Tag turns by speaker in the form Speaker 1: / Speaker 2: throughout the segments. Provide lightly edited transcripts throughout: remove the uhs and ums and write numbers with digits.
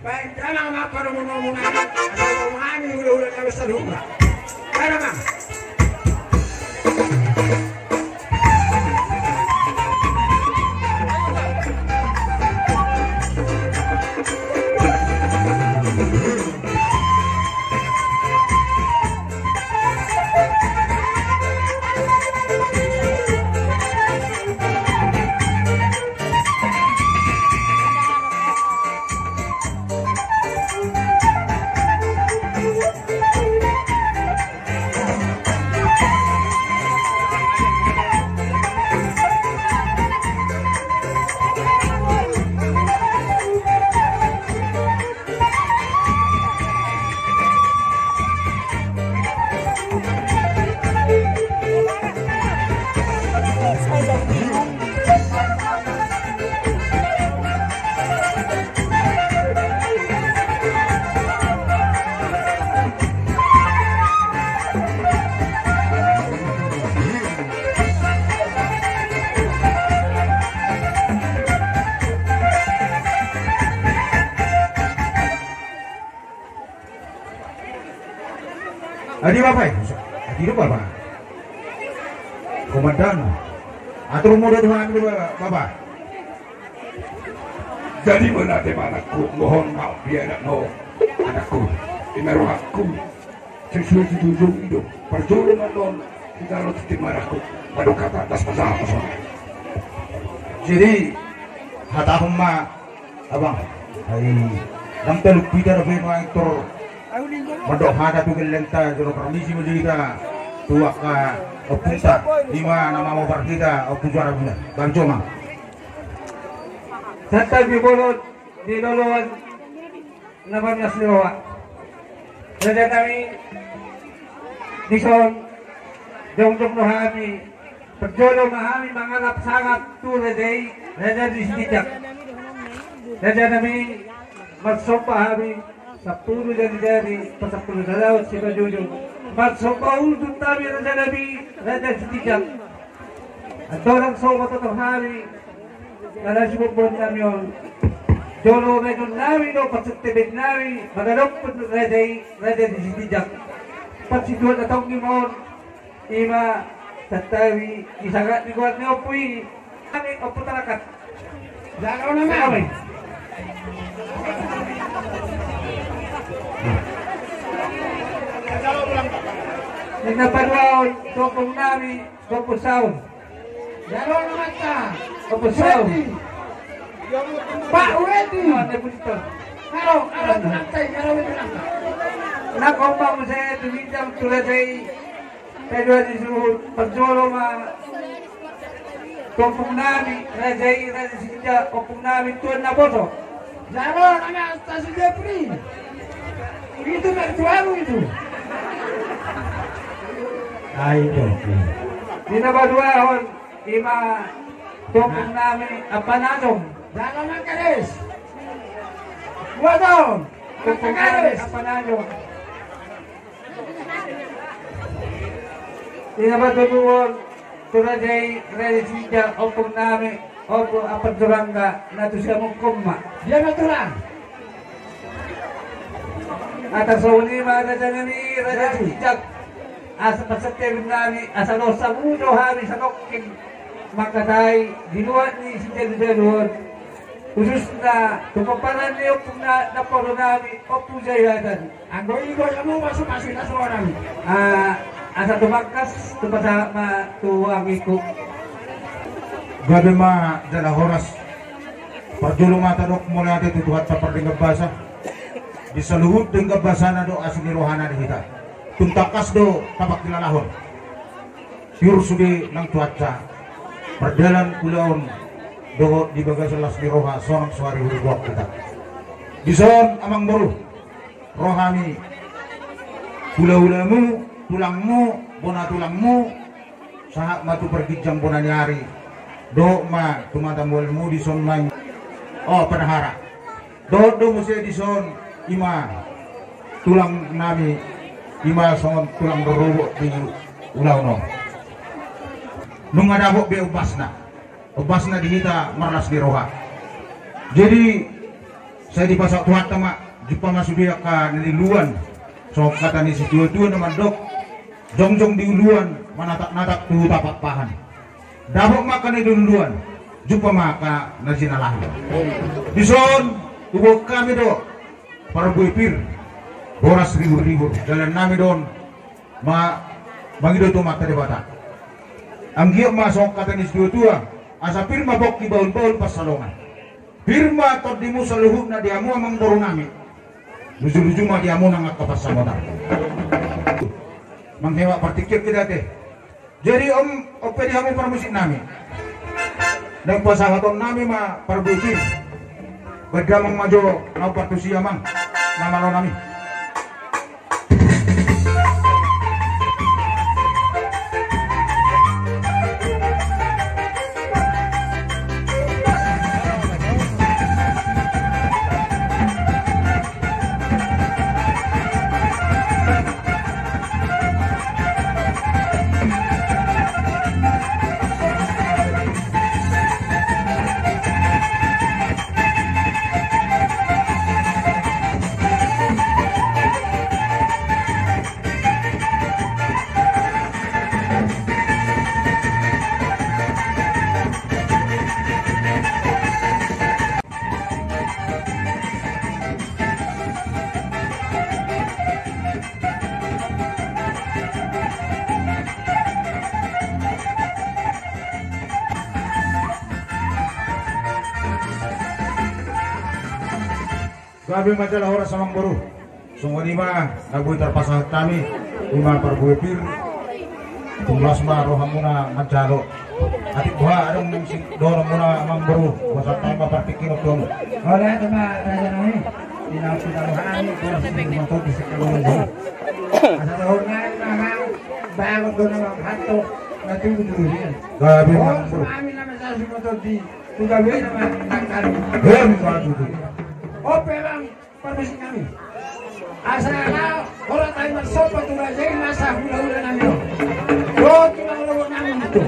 Speaker 1: Baik, jangan makan ngomong-ngomongan. Ada ngomongan udah nggak bisa diubah. Ada mah.
Speaker 2: Adi bapak, adi bapak, komandan, atur muda dengan bapak.
Speaker 1: Jadi mana anakku, mohon maaf ya anakku, imeru aku, sesuai setuju hidup, perjuangan non, kita harus timaraku, pada kata atas masalah.
Speaker 2: Jadi, hata humma, abang, ay, lang teluk bidar bino itu. Mandok hada tu gelenta jero permisi mujika tua ka opunta lima nama mau kita opujara bina bang coma
Speaker 3: Santa bibolot di loloan 18 lewa. Jadi kami dison jong-jong nohami perjodoh mahami mangalap sangat tulad ay rada disitijak. Jadi kami magsumpah kami Sapuluh dari pasapuluh dalau si bajujung. Magsopau dun tabi raja nabi raja setijak. At orang sobat atau hari karena si bubon kami on. Jolo medon nabi no pasutibig nabi magalok pun raja di setijak. Pasituan atau ngimon ima tatawi isagat ni kuat ni opui kami oputarakat. Jangan naman. Nagnapadwaon, topong nami, topong saon.
Speaker 1: Jalo naman ka.
Speaker 3: Topong saon.
Speaker 1: Pak Wedi.
Speaker 3: Ano po dito?
Speaker 1: Halo, nantay, jalo ito lang.
Speaker 3: Nakompa mo sa tumitang tulad ay pedwa di suhod. Pagjolo ma topong nami, rajay, rajay, topong nami, tuwan na boto.
Speaker 1: Jalo naman, tas Jeffrey. Itu mertuamu itu.
Speaker 2: Ayo,
Speaker 3: Dinabaduahon, ima topong nami, apanadong.
Speaker 1: Jalo naman kades. Wadon.
Speaker 3: Topong nami, apanadong. Dinabaduahon, turajay, rajay, opong nami, opo apaduranga, nato siya mong kumma.
Speaker 1: Dia natulang.
Speaker 3: Atas sauni mana janani raja hijab asa pasatir nami asa no samudo hari sa kokking makatay dinuan ni si Jerusalem khusus na tumpapanan niyo kung na poro nami o pujayatan
Speaker 1: Ang igo mo masuk-masuk na seorang.
Speaker 3: asa tumakas tupasa matuang iku
Speaker 2: gabi ma dala horas perjulung mata dok mulai ada tutuhat sa perdingab basa di seluhut dengan basana do asli rohana di kita tuntakas do tabak dilalahon pure sudi nang cuaca perdalan kulaon do di bagas selas di roha sonang suari hurugwak kita bison amang boru rohani hula-hulamu tulangmu bona tulangmu sahak matu pergijang bona nyari do ma tumatambolmu dison main oh penahara do musia dison ima tulang nami ima songon tulang berubuk di ulau no nung ada bok be ubasna dihita marlas di roha jadi saya dipasak tuhat nama jupa masuk dia ka nililuan so kata ni si dua naman dok jongjong di uluan manatak-natak tu tapak pahan dabok makan di uluan jupa maka nasinalahi bison ubok kami do para buipir boras ribu-ribu jalan nami don mangido tu mata di bata ang giyak masok kata ni si dua asa pirma bok di baul-baul pas salongan firma atau dimu seluhuk na diamu amang boru nami luju-luju mah diamu nangat kapas samodar manghewa partikir kita teh jadi ope diamu permusik nami dan pasahaton nami mah perbuitin bergamang majo nau partusi amang nama lo nami Gabi majalah orang samang baru semua lima lagu terpasang kami lima perbuepir tumblas ma rohamuna majalo atik buah adong sing dorong muna amang baru masa tamba partikir dong
Speaker 3: oleh teman raja nami pinau-pinauhan kurang untuk bisa keluar asa tahunnya memang bangun doon ng hanto na tinutuloy
Speaker 2: gabi
Speaker 3: oh
Speaker 2: mang baru
Speaker 3: sumami naman sa sumunod di tugawi naman nagkaroon
Speaker 2: maju
Speaker 3: oh memang permisi kami asa na orang tayo magsopa tugasay nasa hula-hula namin oh tinawalawa namin dito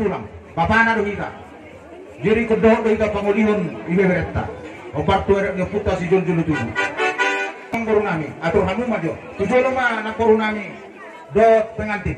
Speaker 2: tulang bapak na dohita jadi kedok dohita pangulihon iberetta obat tuere dia puta si jol jol tuju ang nami atur hamu majo tujuh lama na nami dot pengantin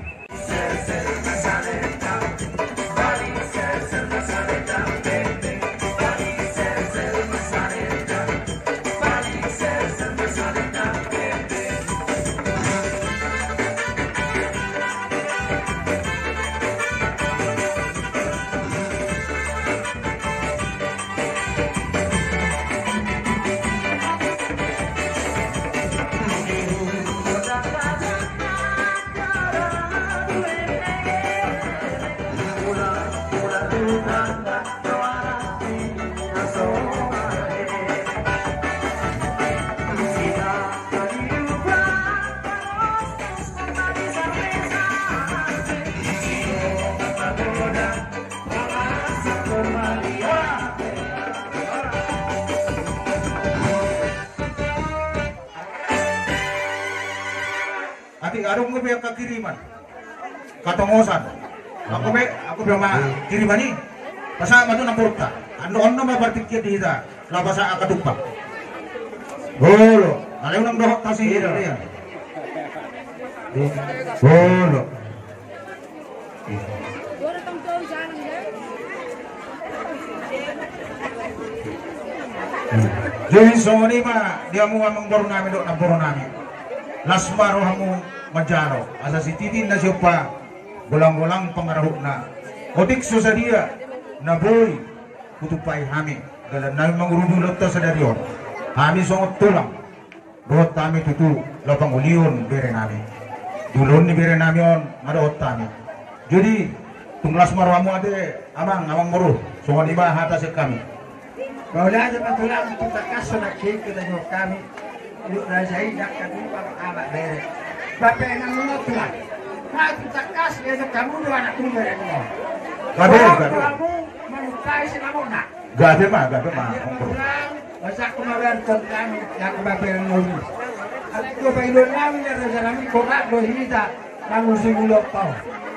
Speaker 2: Ati arung ko biya kakiriman katongosan aku biya kiriman ni pasama doon ang purta ano mabartikya dita labasa akatumpak bolo alaw nang dohok kasi yan bolo jadi soni ma dia mo amang boro namin doon ang boro namin lasmaro hamu majaro asa si titin na siya pa Gulang-gulang pengaruhna. Odik susadia na boy kutupai hami dalam nami mangrudu lotta sadarion. Hami songot tulang. Dohot kami tutu lapang uliun bere nami. Dulun ni bere nami on ngadot kami. Jadi tunglas marwamu ade amang muru. Songon iba hata se kami.
Speaker 3: Kalau ada patulang kita kasih nak kita jawab kami. Yuk rajai dak kami para amat bere. Bapak yang menurut tulang. Nah kita kasih ya kamu dua anak tunggu ya kamu. Kamu melukai si kamu nak.
Speaker 2: Gabe mah.
Speaker 3: Masa kemarin kami yang kebaperan lagi. Aku bailon kami ya kami korak do hita kamu simulok tau.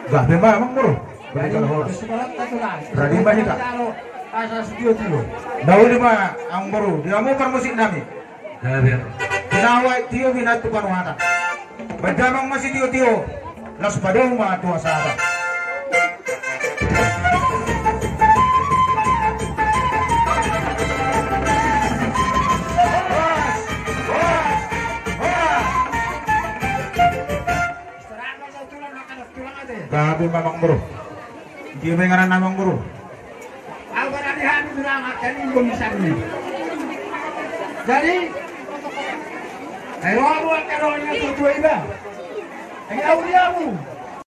Speaker 2: Gabe mah amang muru. Balik kalau
Speaker 3: sekolah tatulang.
Speaker 2: Berani banyak tak?
Speaker 3: Asal studio tilo.
Speaker 2: Daun lima ang baru. Dia mau permusik nami.
Speaker 1: Gabe.
Speaker 2: Kinawai tiyo binat tu panuhata. Berdamang masih tiyo. Las padong mah tua sahabat. Gabi mamang bro. Dia mengaran namang bro.
Speaker 3: Awal hari hari tulang akan ingin misalnya. Jadi, ayo awal kalau yang tujuh iba, ayo awal